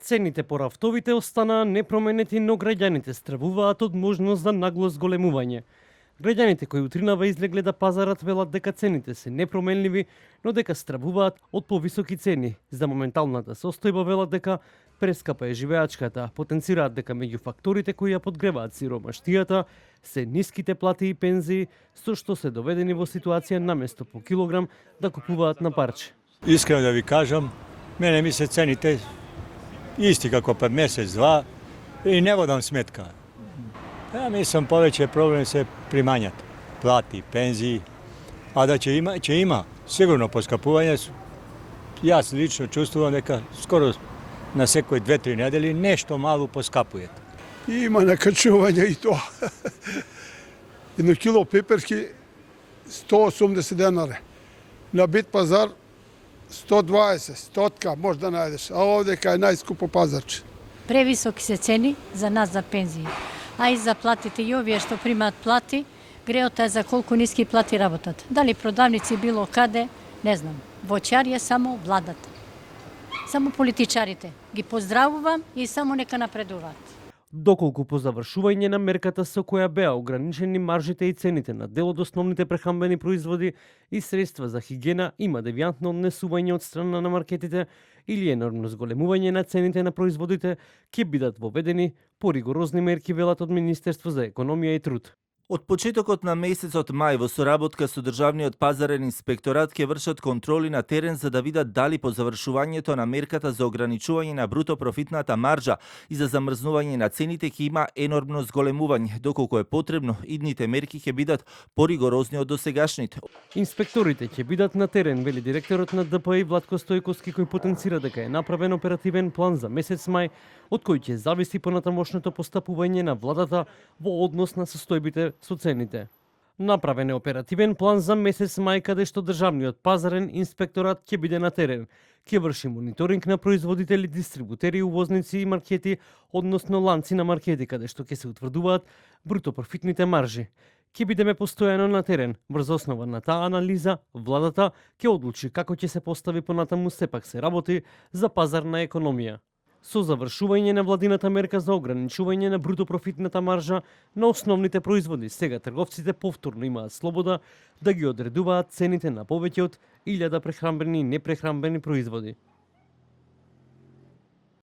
Цените по рафтовите останаа непроменети, но граѓаните стравуваат од можност за нагло зголемување. Граѓаните кои утринава излегле да пазарат велат дека цените се непроменливи, но дека стравуваат од повисоки цени. За моменталната состојба велат дека прескапа е живеачката. Потенцираат дека меѓу факторите кои ја подгреваат сиромаштијата се ниските плати и пензии, со што се доведени во ситуација наместо по килограм да купуваат на парче. Искрено да ви кажам, мене ми се цените исти како пред месец-два и не водам сметка. Ja mislim повеќе проблем се примањата, плати, пензии, а да ќе има сигурно поскапување. Јас лично чувствувам дека скоро на секој 2-3 недели нешто мало поскапуе. Има накачување и тоа. Едно кило пеперки 180 денари. На бит пазар 120, 100 може да најдеш, а овдека е најскупо пазарче. Превисоки се цени за нас за пензии. А и за платите и овие што примаат плати, греото е за колку ниски плати работат. Дали продавници било каде, не знам. Воќар е само владата. Само политичарите. Ги поздравувам и само нека напредуваат. Доколку по завршување на мерката со која беа ограничени маржите и цените на дел од основните прехранбени производи и средства за хигиена, има девијантно однесување од страна на маркетите или енормно зголемување на цените на производите, ќе бидат воведени поригорозни мерки, велат од Министерство за економија и труд. Од почетокот на месецот мај во соработка со Државниот пазарен инспекторат ќе вршат контроли на терен за да видат дали по завршувањето на мерката за ограничување на бруто профитната маржа и за замрзнување на цените ќе има енормно зголемување, доколку е потребно, идните мерки ќе бидат поригорозни од досегашните. Инспекторите ќе бидат на терен, вели директорот на ДПИ Владко Стојковски, кој потенцира дека е направен оперативен план за месец мај, од кој ќе зависи понатамошното постапување на владата во однос на состојбите со цените. Направен е оперативен план за месец мај, каде што Државниот пазарен инспекторат ќе биде на терен. Ќе врши мониторинг на производители, дистрибутери, увозници и маркети, односно ланци на маркети, каде што ќе се утврдуваат бруто профитните маржи. Ќе бидеме постојано на терен. Врз основа на таа анализа, владата ќе одлучи како ќе се постави понатаму, сепак се работи за пазарна економија. Со завршување на владината мерка за ограничување на бруто профитната маржа на основните производи, сега трговците повторно имаат слобода да ги одредуваат цените на повеќе од 1000 прехранбени и непрехранбени производи.